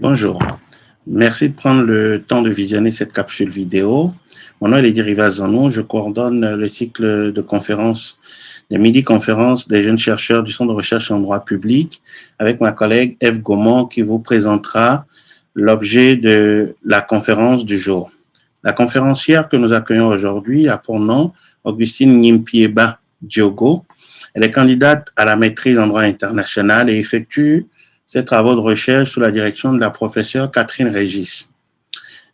Bonjour, merci de prendre le temps de visionner cette capsule vidéo. Mon nom est Lady Rivazanou, je coordonne le cycle de conférences, des midi-conférences des jeunes chercheurs du Centre de recherche en droit public avec ma collègue Eve Gaumont qui vous présentera l'objet de la conférence du jour. La conférencière que nous accueillons aujourd'hui a pour nom Augustine Nyimpieba Diogo. Elle est candidate à la maîtrise en droit international et effectue ses travaux de recherche sous la direction de la professeure Catherine Régis.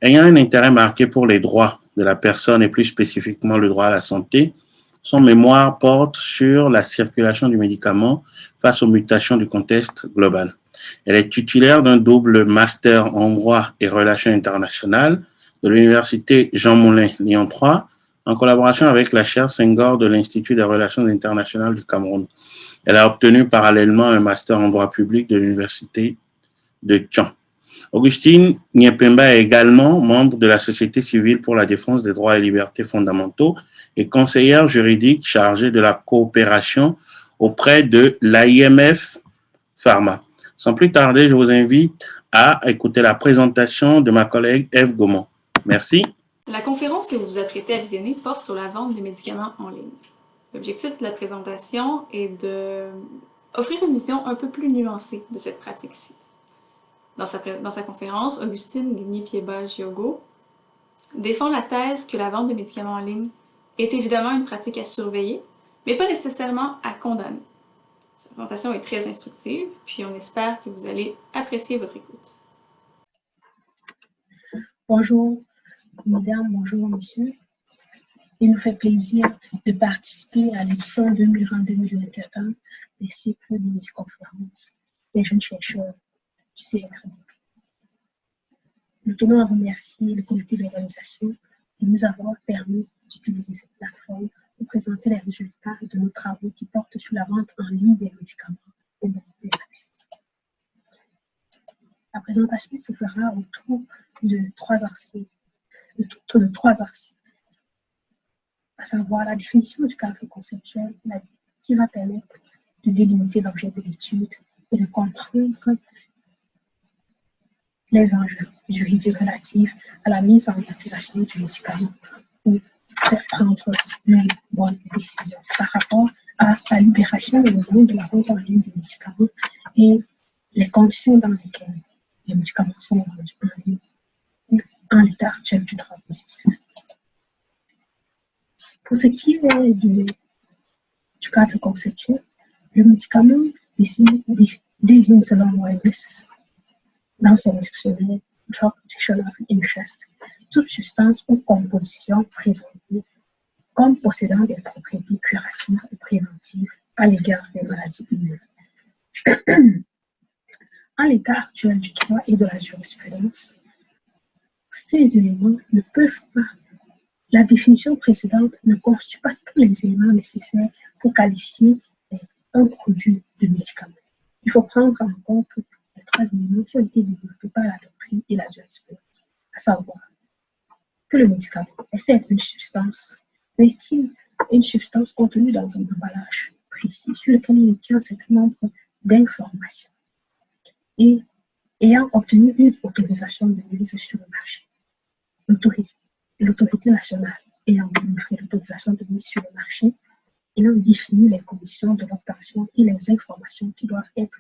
Ayant un intérêt marqué pour les droits de la personne et plus spécifiquement le droit à la santé, son mémoire porte sur la circulation du médicament face aux mutations du contexte global. Elle est titulaire d'un double master en droit et relations internationales de l'université Jean Moulin Lyon 3 en collaboration avec la chaire Senghor de l'Institut des relations internationales du Cameroun. Elle a obtenu parallèlement un master en droit public de l'université de Thion. Augustine Nyimpieba est également membre de la Société civile pour la défense des droits et libertés fondamentaux et conseillère juridique chargée de la coopération auprès de l'AIMF Pharma. Sans plus tarder, je vous invite à écouter la présentation de ma collègue Eve Gaumont. Merci. La conférence que vous vous apprêtez à visionner porte sur la vente des médicaments en ligne. L'objectif de la présentation est d'offrir une vision un peu plus nuancée de cette pratique-ci. Dans sa conférence, Augustine Nyimpieba Diogo défend la thèse que la vente de médicaments en ligne est évidemment une pratique à surveiller, mais pas nécessairement à condamner. Cette présentation est très instructive, puis on espère que vous allez apprécier votre écoute. Bonjour, mesdames, bonjour, messieurs. Il nous fait plaisir de participer à l'édition 2020-2021 des cycles de midi-conférences des jeunes chercheurs du CRD. Nous tenons à remercier le comité d'organisation de nous avoir permis d'utiliser cette plateforme pour présenter les résultats de nos travaux qui portent sur la vente en ligne des médicaments et des acoustiques. La présentation se fera autour de trois axes, à savoir la définition du cadre conceptuel qui va permettre de délimiter l'objet de l'étude et de comprendre les enjeux juridiques relatifs à la mise en application du médicament ou faire prendre une bonne décision par rapport à la libération et le monde de la vente en ligne des médicaments et les conditions dans lesquelles les médicaments sont vendus en ligne en l'état actuel du droit positif. Pour ce qui est du cadre conceptuel, le médicament désigne selon l'OMS dans son dictionnaire Drug Dictionary Interest toute substance ou composition présentée comme possédant des propriétés curatives et préventives à l'égard des maladies humaines. En l'état actuel du droit et de la jurisprudence, ces éléments ne peuvent pas. La définition précédente ne constitue pas tous les éléments nécessaires pour qualifier un produit de médicament. Il faut prendre en compte les trois éléments qui ont été développés par la doctrine et la jurisprudence, à savoir que le médicament est certes une substance, mais qui est une substance contenue dans un emballage précis sur lequel il tient un certain nombre d'informations et ayant obtenu une autorisation de mise sur le marché. L'autorité nationale ayant délivré l'autorisation de mise sur le marché, ayant défini les conditions de l'obtention et les informations qui doivent être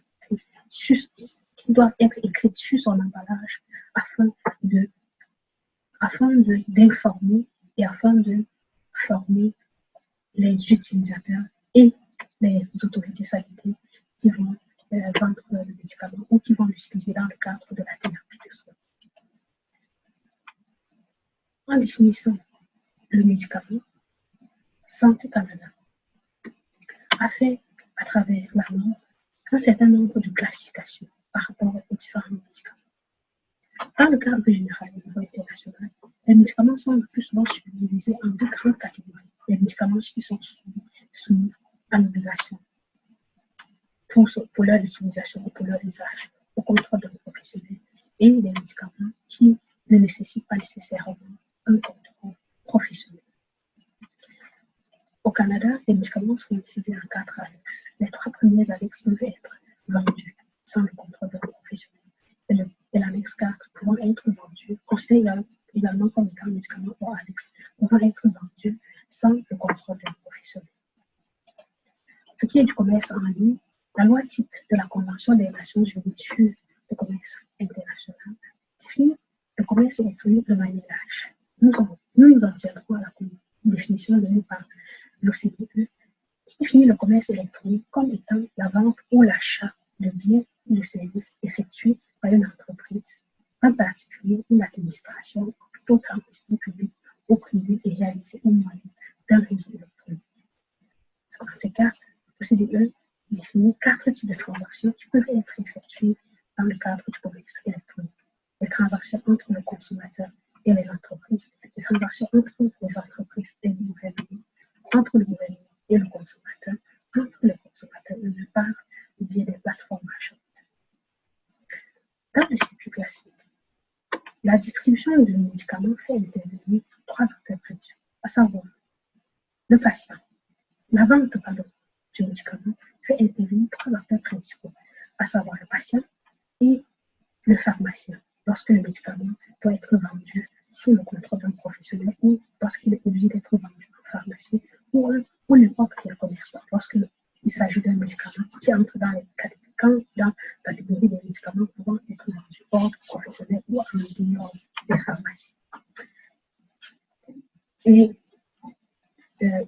écrites sur son emballage afin d'informer et afin de former les utilisateurs et les autorités sanitaires qui vont vendre le médicament ou qui vont l'utiliser dans le cadre de la thérapie de soins. En définissant le médicament, Santé Canada a fait, à travers la norme, un certain nombre de classifications par rapport aux différents médicaments. Dans le cadre général au niveau international, les médicaments sont le plus souvent subdivisés en deux grandes catégories. Les médicaments qui sont soumis à l'obligation pour leur utilisation ou pour leur usage au contrôle de professionnels et les médicaments qui ne nécessitent pas nécessairement un contrôle professionnel. Au Canada, les médicaments sont divisés en 4 annexes. Les 3 premiers annexes peuvent être vendus sans le contrôle d'un professionnel. et l'annexe 4 pouvant être vendus, considérés également comme étant un médicament ou annexe, pouvant être vendus sans le contrôle d'un professionnel. Ce qui est du commerce en ligne, la loi type de la Convention des Nations Unies sur le commerce international définit le commerce électronique de manière large. Nous nous en tiendrons à la définition donnée par l'OCDE, qui définit le commerce électronique comme étant la vente ou l'achat de biens ou de services effectués par une entreprise, en particulier une administration ou tout autre entité publique ou privée et réalisé au moyen d'un réseau électronique. Dans ces cas, l'OCDE définit 4 types de transactions qui peuvent être effectuées dans le cadre du commerce électronique. Les transactions entre le consommateur et les entreprises, les transactions entre les entreprises et le gouvernement, entre le gouvernement et le consommateur, entre le consommateur et le part via des plateformes achat. Dans le circuit classique, la distribution de médicaments fait intervenir 3 acteurs principaux, à savoir le patient. La vente du médicament fait intervenir 3 acteurs principaux, à savoir le patient et le pharmacien, lorsque le médicament doit être vendu sous le contrôle d'un professionnel ou lorsqu'il est obligé d'être vendu en pharmacie ou n'importe quel commerçant, lorsqu'il s'agit d'un médicament qui entre dans la catégorie des médicaments pouvant être vendus hors du professionnel ou en dehors des pharmacies. Et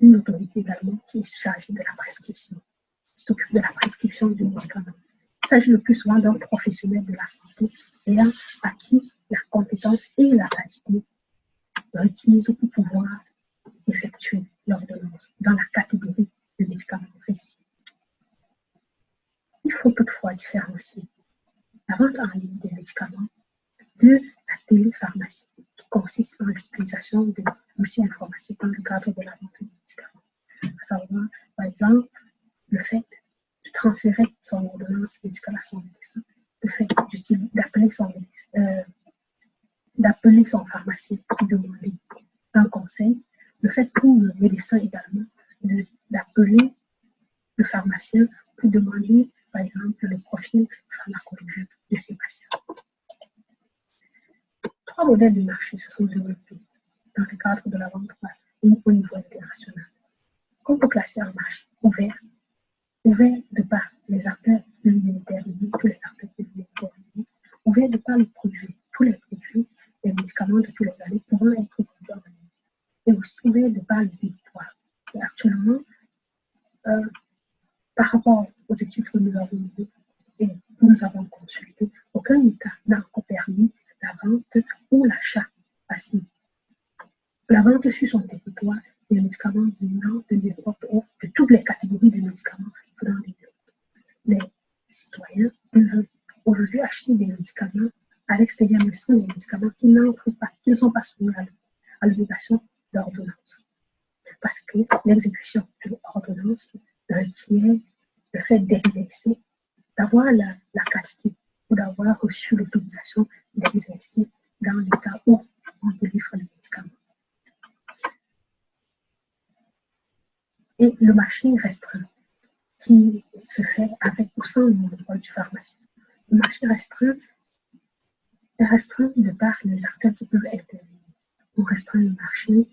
une autorité également qui est chargée de la prescription, s'occupe de la prescription du médicament. Il s'agit le plus souvent d'un professionnel de la santé ayant acquis la compétence et la qualité requises pour pouvoir effectuer l'ordonnance dans la catégorie de médicaments précis. Il faut toutefois différencier la vente en ligne des médicaments de la télépharmacie, qui consiste en l'utilisation de l'outil informatique dans le cadre de la vente des médicaments. À savoir, par exemple, le fait de transférer son ordonnance médicale à son médecin, le fait d'appeler son pharmacien pour demander un conseil, le fait pour le médecin également d'appeler le pharmacien pour demander, par exemple, le profil pharmacologique de ses patients. 3 modèles de marché se sont développés dans le cadre de la vente au niveau international. Qu'on peut classer en marché ouvert de par les acteurs de l'unitaire, tous les acteurs de l'unitaire, ouvert de par les produits, tous les produits, les médicaments de tous les années pouvant être vendus en ligne, et aussi ouvert de par le territoire. Et actuellement, par rapport aux études que nous avons menées et que nous avons consultées, aucun État n'a encore permis la vente ou l'achat passif. La vente sur son territoire des médicaments venant de n'importe où, de toutes les catégories de médicaments venant de l'Europe. Les citoyens peuvent aujourd'hui acheter des médicaments à l'extérieur, mais ce sont des médicaments qui n'entrent pas, qui ne sont pas soumis à l'obligation d'ordonnance. Parce que l'exécution de l'ordonnance requiert le fait d'exercer, d'avoir la qualité ou d'avoir reçu l'autorisation d'exercer dans l'état où on délivre le médicament. Et le marché restreint qui se fait avec ou sans le monopole du pharmacien. Le marché restreint est restreint de par les acteurs qui peuvent intervenir. On restreint le marché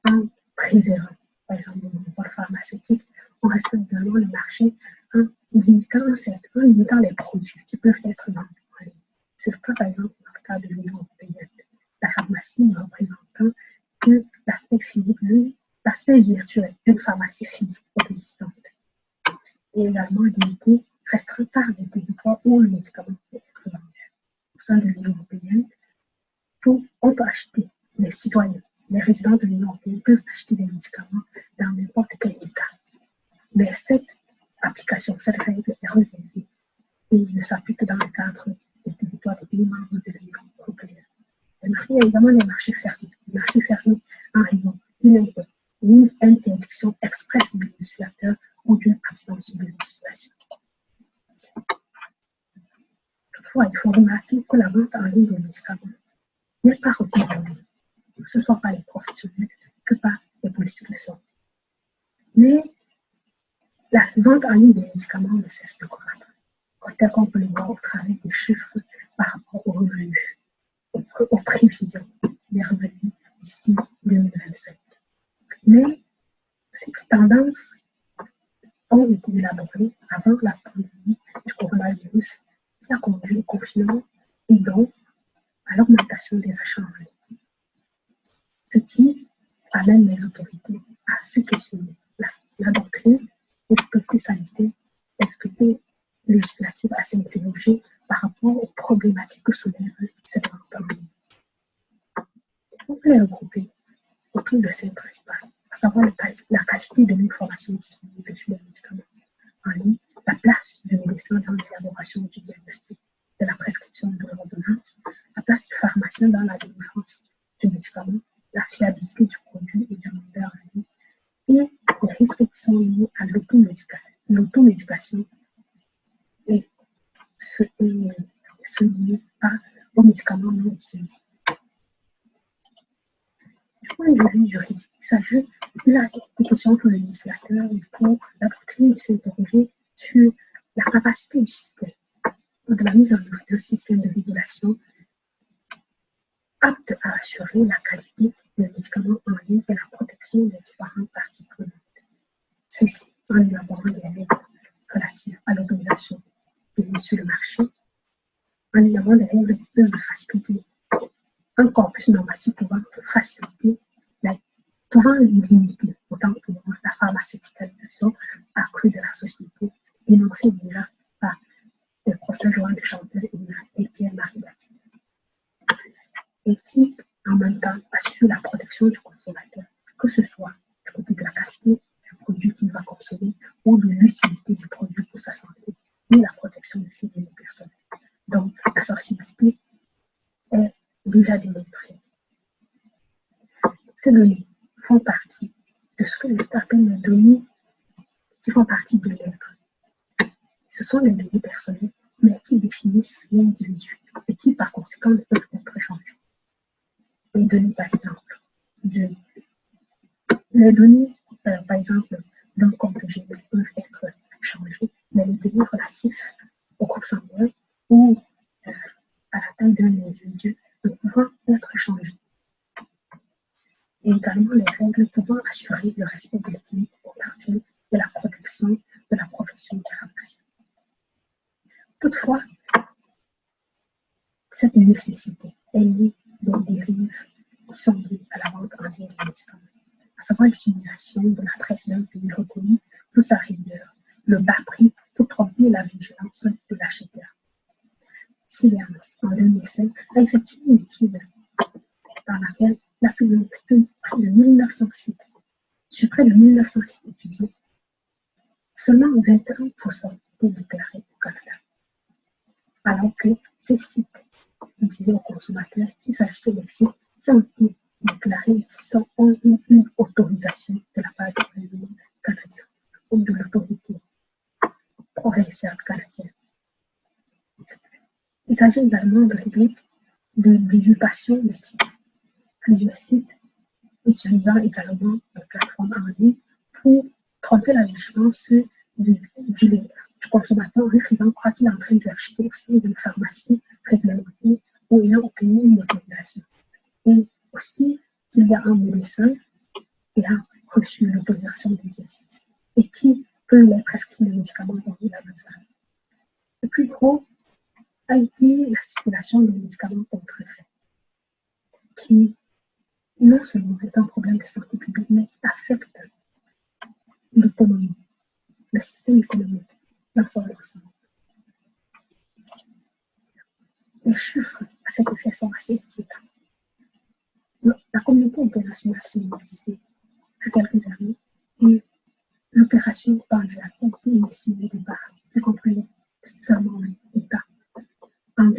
en préservant, par exemple, le monopole pharmaceutique. On restreint également le marché en limitant les produits qui peuvent être vendus en ligne. C'est le cas, par exemple, dans le cas de l'Union européenne. La pharmacie ne représentant que l'aspect physique, l'aspect virtuel d'une pharmacie physique existante. Et également limité, restreint par les territoires où le médicament peut être vendu. Au sein de l'Union européenne, on peut acheter, les citoyens, les résidents de l'Union européenne peuvent acheter des médicaments dans n'importe quel État. Mais cette application, cette règle est réservée et ne s'applique que dans le cadre des territoires des pays membres de l'Union européenne. Il y a également les marchés fermés. Les marchés fermés en raison d'une interdiction expresse du législateur ou d'une absence de législation. Toutefois, il faut remarquer que la vente en ligne des médicaments n'est pas recommandée, que ce soit par les professionnels que par les politiques de santé. Mais la vente en ligne des médicaments ne cesse de croître. tel qu'on peut le voir au travers des chiffres par rapport aux revenus, aux prévisions des revenus d'ici 2027. Mais ces tendances ont été élaborées avant la pandémie du coronavirus qui a conduit au confinement et donc à l'augmentation des achats en ligne. Ce qui amène les autorités à se questionner la doctrine, respecter sanitaire, respecter législative à s'interroger par rapport aux problématiques que soulève cette pandémie. On peut les regrouper autour de ces principales, à savoir la qualité de l'information disponible sur les médicaments en ligne, la place du médecin dans l'élaboration du diagnostic, de la prescription de l'ordonnance, la place du pharmacien dans la délivrance du médicament, la fiabilité du produit et du vendeur en ligne, et les risques qui sont liés à l'automédication et ceux liés aux médicaments non utilisés. Du point de vue juridique, il a été question pour le législateur et pour la doctrine de s'interroger sur la capacité du système, de la mise en œuvre d'un système de régulation apte à assurer la qualité des médicaments en ligne et la protection des différentes parties prenantes. Ceci en élaborant des règles relatives à l'organisation des mises sur le marché, en élaborant des règles qui peuvent faciliter un corpus normatif pouvant faciliter, pouvant limiter autant que la pharmaceuticalisation accrue de la société, dénoncée déjà par les procès Joanne de Chantal et Pierre-Marie Baptiste, et qui, en même temps, assure la protection du consommateur, que ce soit du côté de la qualité du produit qu'il va consommer ou de l'utilité du produit pour sa santé, et la protection de ses données personnelles. Donc, la sensibilité est déjà démontrée. Ces données font partie de ce que les experts appellent les données qui font partie de l'être. Ce sont les données personnelles, mais qui définissent l'individu et qui, par conséquent, ne peuvent être changées. Les données, par exemple, par exemple, d'un compte GML peuvent être changées, mais les données relatives au groupe sanguin ou à la taille d'un individu ne pouvant être changées. Et également les règles pouvant assurer le respect de l'équilibre contractuel et la protection de la profession des pharmaciens. Toutefois, cette nécessité est liée des dérives qui sont liées à la vente en ligne des médicaments, à savoir l'utilisation de la presse d'un pays reconnu pour sa rigueur, le bas prix pour tromper la vigilance de l'acheteur. Silianos, en 2005, a effectué une étude dans laquelle il a plus de 1900 sites. Sur près de 1900 sites étudiés, seulement 21% étaient déclarés au Canada. Alors que ces sites disaient aux consommateurs qu'il s'agissait des sites qui ont été déclarés et qui ont eu une autorisation de la part du gouvernement canadien ou de l'autorité provinciale canadienne. Il s'agit également de régler de l'usurpation de type. Plusieurs sites utilisant également des plateformes en ligne pour tromper la vigilance du consommateur en faisant croire qu'il est en train d'acheter au sein d'une pharmacie réglementée ou ayant obtenu une autorisation. Et aussi qu'il y a un médecin qui a reçu l'autorisation d'exercice et qui peut les prescrire les médicaments dont il a besoin. Le plus gros a été la circulation des médicaments contrefaits, qui non seulement est un problème de santé publique, mais qui affecte l'économie, le système économique dans son ensemble. Les chiffres à cet effet sont assez inquiétants. La communauté internationale s'est mobilisée il y a quelques années et l'opération Pandora a été initiée au départ, qui comprenait seulement l'État en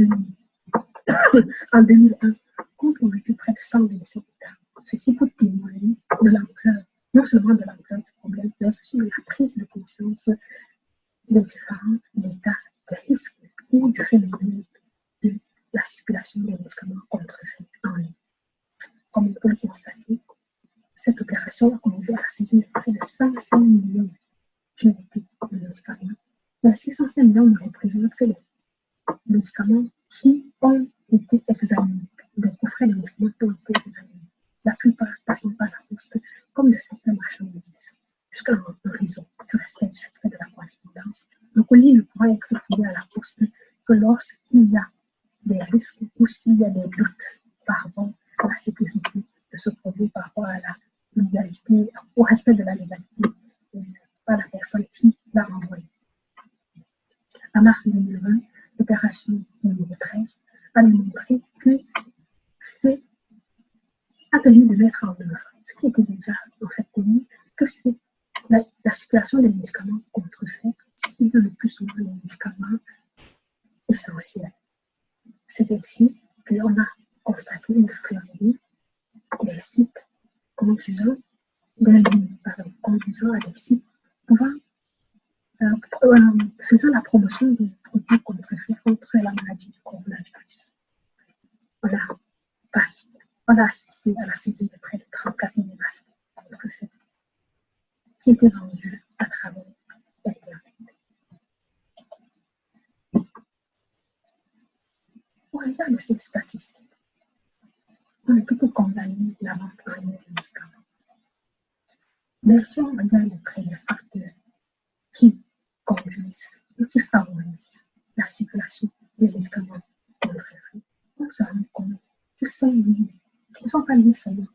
2001, compromettait près de 127 États. Ceci pour témoigner de l'ampleur, non seulement de l'ampleur du problème, mais aussi de la prise de conscience des différents États des risques ou du phénomène de la circulation des médicaments contrefaits en ligne. Comme on peut le constater, cette opération a conduit à la saisie de près de 105 millions d'unités de médicaments Mais 605 millions ne représentent que les médicaments qui ont été examinés, des coffrets de médicaments qui ont été examinés. La plupart passant par la poste comme le secteur marchandise, jusqu'à un réseau du respect du secret de la correspondance. Le colis ne pourra être filé à la poste que lorsqu'il y a des risques ou s'il y a des doutes par rapport à la sécurité de ce produit, par rapport à la légalité, au respect de la légalité par la personne qui l'a envoyé. En mars 2020, l'opération numéro 13 a démontré que c'est appelé de mettre en œuvre, ce qui était déjà en fait connu, que c'est la circulation des médicaments contrefaits cible le plus souvent les médicaments essentiels. C'est ainsi qu'on a constaté une fleurie des sites conduisant, conduisant à des sites pouvant faisant la promotion des produits contrefaits contre la maladie du coronavirus. On a assisté à la saisie de près de 34 000 masques contrefaits qui étaient vendus à travers Internet. Au regard de ces statistiques, on ne peut que condamner la vente en ligne des médicaments. Mais si on regarde de près les facteurs qui conduisent ou qui favorisent la circulation des médicaments contrefaits, nous savons comment ce sont liés, qui ne sont pas liés seulement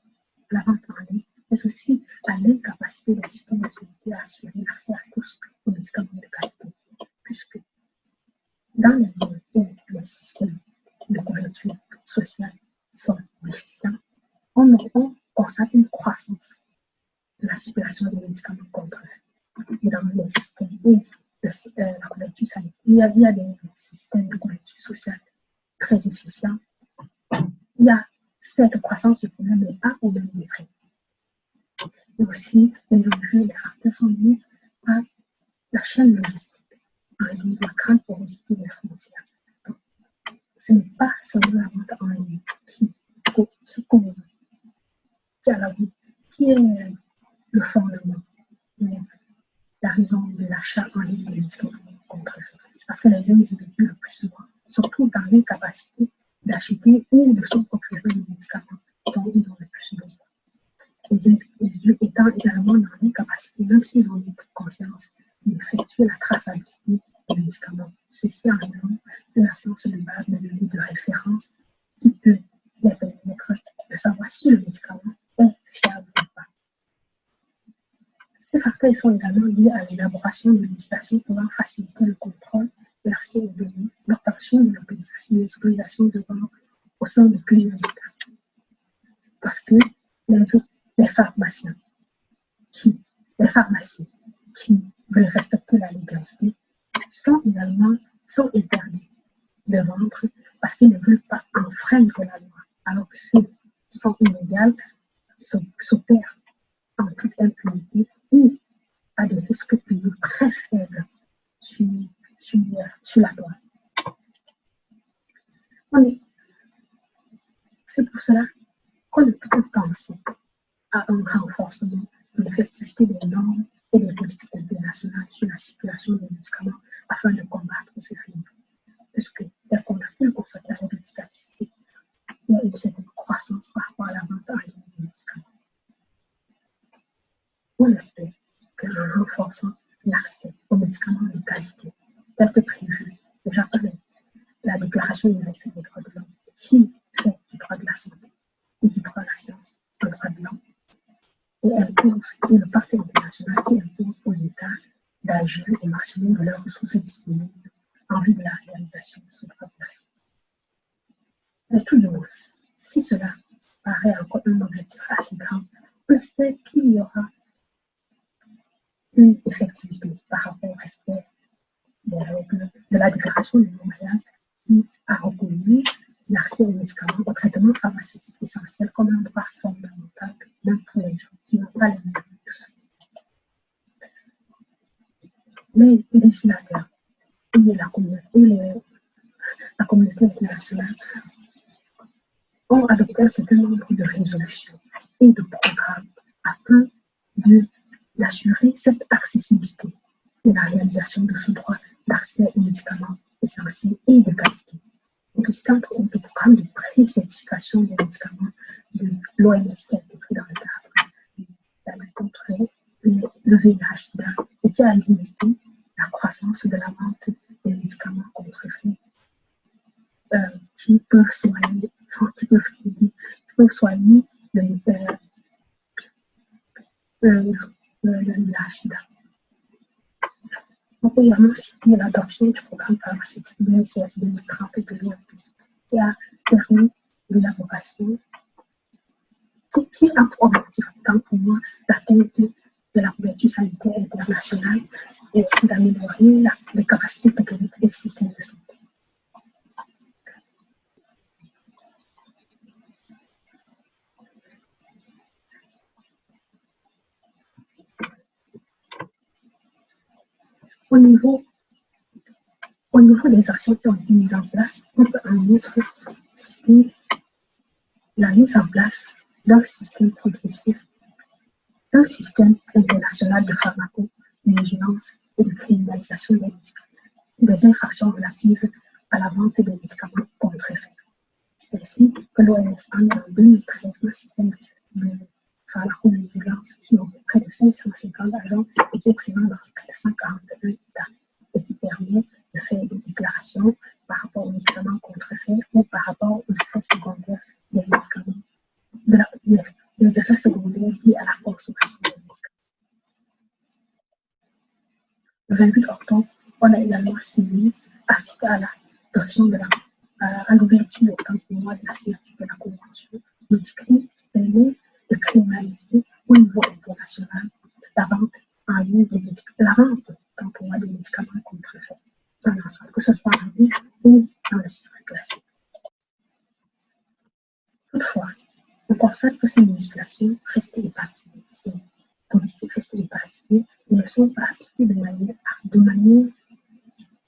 à la vente en ligne, mais aussi à l'incapacité des systèmes de santé à assurer l'accès à tous aux médicaments de qualité, puisque dans les zones où les systèmes de couverture sociale sont déficients, on constate une croissance de la circulation des médicaments contrefaits. Et dans les systèmes où la couverture sanitaire, il y a des systèmes de couverture sociale très efficients, il y a cette croissance du problème, mais pas au même degré. Et aussi, les enjeux et les facteurs sont liés à la chaîne logistique, en raison de la grande porosité des frontières. Donc, ce n'est pas seulement la vente en ligne qui cause, qui est le fondement, la raison de l'achat en ligne des médicaments contrefaits. C'est parce que les individus, le plus souvent, se trouvent dans l'incapacité d'acheter ou de se procurer les médicaments dont ils ont le plus besoin. Les individus étant également dans l'incapacité, même s'ils ont une conscience, d'effectuer la traçabilité des médicaments. Ceci en raison de l'absence de base de données de référence qui peut les permettre de savoir si le médicament est fiable ou pas. Ces facteurs sont également liés à l'élaboration de législation pouvant faciliter le contrôle de l'accès aux données, l'obtention de l'autorisation de vente au sein de plusieurs États. Parce que les pharmacies qui veulent respecter la légalité sont interdits de vendre parce qu'ils ne veulent pas enfreindre la loi, alors que ceux qui sont illégaux s'opèrent en toute impunité ou à des risques payés très faibles sur la loi. C'est pour cela qu'on ne peut penser à un renforcement de l'effectivité des normes et des politiques internationales sur la circulation des médicaments afin de combattre ce fléau. Puisque, tel qu'on a pu le constater avec les statistiques, il y a une certaine croissance par rapport à la vente en ligne des médicaments. On espère qu'en renforçant l'accès aux médicaments de qualité, tel que prévu déjà par la Déclaration universelle des droits de l'homme, qui fait du droit de la santé et du droit de la science le droit de l'homme, et le pacte international qui impose aux États d'agir au maximum de leurs ressources disponibles en vue de la réalisation de ce droit de la santé. Mais tout de même, si cela paraît encore un objectif assez grand, on espère qu'il y aura une effectivité par rapport au respect des règles de la Déclaration de Montréal qui a reconnu l'accès aux médicaments, au traitement pharmaceutique essentiel comme un droit fondamental, même pour les gens qui n'ont pas les moyens de ça. Les législateurs et la communauté internationale ont adopté un certain nombre de résolutions et de programmes afin d'assurer cette accessibilité et la réalisation de ce droit d'accès aux médicaments essentiels et de qualité. Donc, c'est entre autres le programme de pré-certification des médicaments de l'OMS qui a été pris dans le cadre de la lutte contre le VIH-Sida et qui a limité la croissance de la vente des médicaments contrefaits qui peuvent soigner le VIH-Sida. On peut également citer l'adoption du programme pharmaceutique BNCS 2030 de l'OMS qui a permis l'élaboration, qui a pour objectif, tant pour moi, d'atteindre de la couverture sanitaire internationale et d'améliorer les capacités techniques des systèmes de santé. Au niveau des actions qui ont été mises en place, on peut en outre citer la mise en place d'un système progressif, d'un système international de pharmacovigilance et de criminalisation des infractions relatives à la vente des médicaments contrefaits. C'est ainsi que l'OMS a mis en 2013 un système de pharmacovigilance qui ont près de 550 agents et qui est présent dans 441 États et qui permet de faire des déclarations par rapport aux médicaments contrefaits ou par rapport aux effets secondaires des médicaments, des effets secondaires liés à la consommation des médicaments. Le 28 octobre, on a également assisté à l'adoption à l'ouverture autant pour moi de la signature de la Convention Médicale qui permet de criminaliser au niveau international la vente en ligne des médicaments, des médicaments contrefaits dans l'ensemble, que ce soit en ligne ou dans le circuit classique. Toutefois, on constate que ces législations restent éparpillées, ces politiques restent éparpillées et ne sont pas appliquées de manière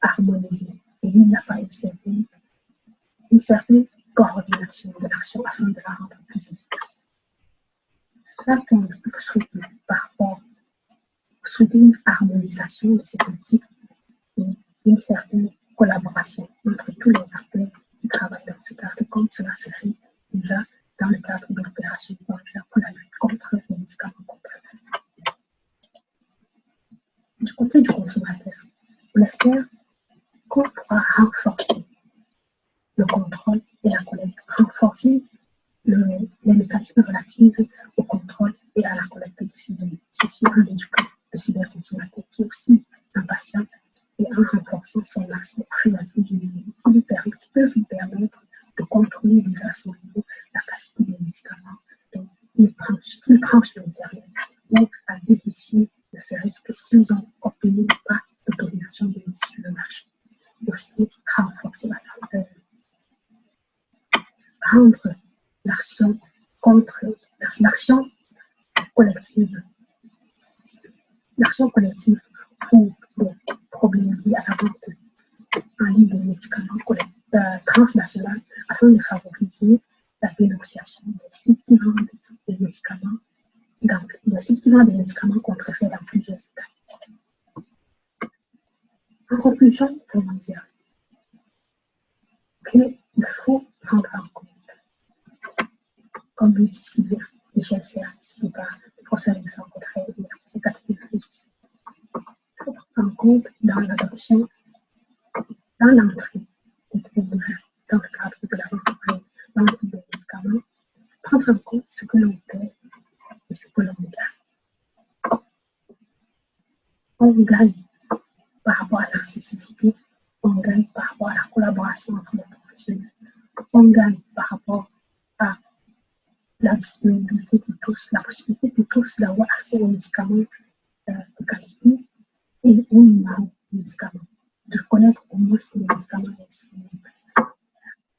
harmonisée. Et il n'y a pas une certaine coordination de l'action afin de la rendre plus efficace. C'est pour ça qu'on peut souhaiter une harmonisation de ces politiques et une certaine collaboration entre tous les acteurs qui travaillent dans ce cadre, comme cela se fait déjà dans le cadre de l'opération Borgia pour la lutte contre les médicaments contrefaits. Du côté du consommateur, on espère qu'on pourra renforcer le contrôle et la collecte, renforcer les mécanismes relatifs au contrôle et à la collecte des données. Ceci en éduquant le cyberconsommateur qui est aussi un patient et en renforçant son accès aux finalités du numérique qui peut lui permettre de contrôler déjà à son niveau la qualité des médicaments qu'il prend sur Internet ou à vérifier ne serait-ce que s'ils ont obtenu ou pas l'autorisation de mise sur le marché. Et aussi renforcer rendre l'action collective pour les problèmes liés à la vente en ligne des médicaments transnationaux afin de favoriser la dénonciation des sites qui vendent des médicaments, des médicaments contrefaits dans plusieurs États. En conclusion, comment dire qu'il faut prendre en compte, comme le dit si bien Michel Serres, cité par le professeur Alexandre Cotteret et ses catégories. Il faut prendre en compte dans l'adoption, dans l'entrée des technologies, dans le cadre de la vente des médicaments, prendre en compte ce que l'on paie et ce que l'on gagne. On gagne par rapport à l'accessibilité, on gagne par rapport à la collaboration entre les professionnels, on gagne par rapport à la disponibilité pour tous, la possibilité pour tous d'avoir accès aux médicaments de qualité et aux nouveaux médicaments, de connaître au moins les médicaments disponibles.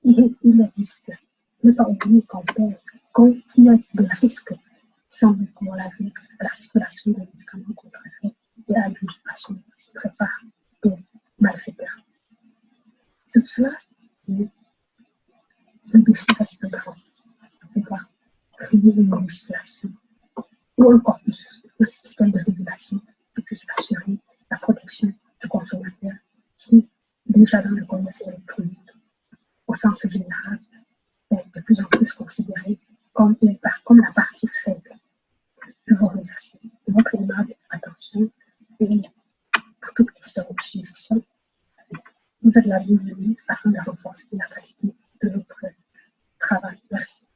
Il existe, ne pas oublier qu'il y a des risques qui sont, comme on l'a vu, à la circulation des médicaments contrefaits et à l'utilisation qui se prépare de malfaiteurs. C'est pour cela que le défi reste grand. On va créer une législation ou encore plus un système de régulation qui puisse assurer la protection du consommateur déjà dans le commerce électronique, au sens général, est de plus en plus considérée comme la partie faible. Je vous remercie de votre aimable attention et pour toute question ou suggestion, vous êtes la bienvenue afin de renforcer la qualité de notre travail. Merci.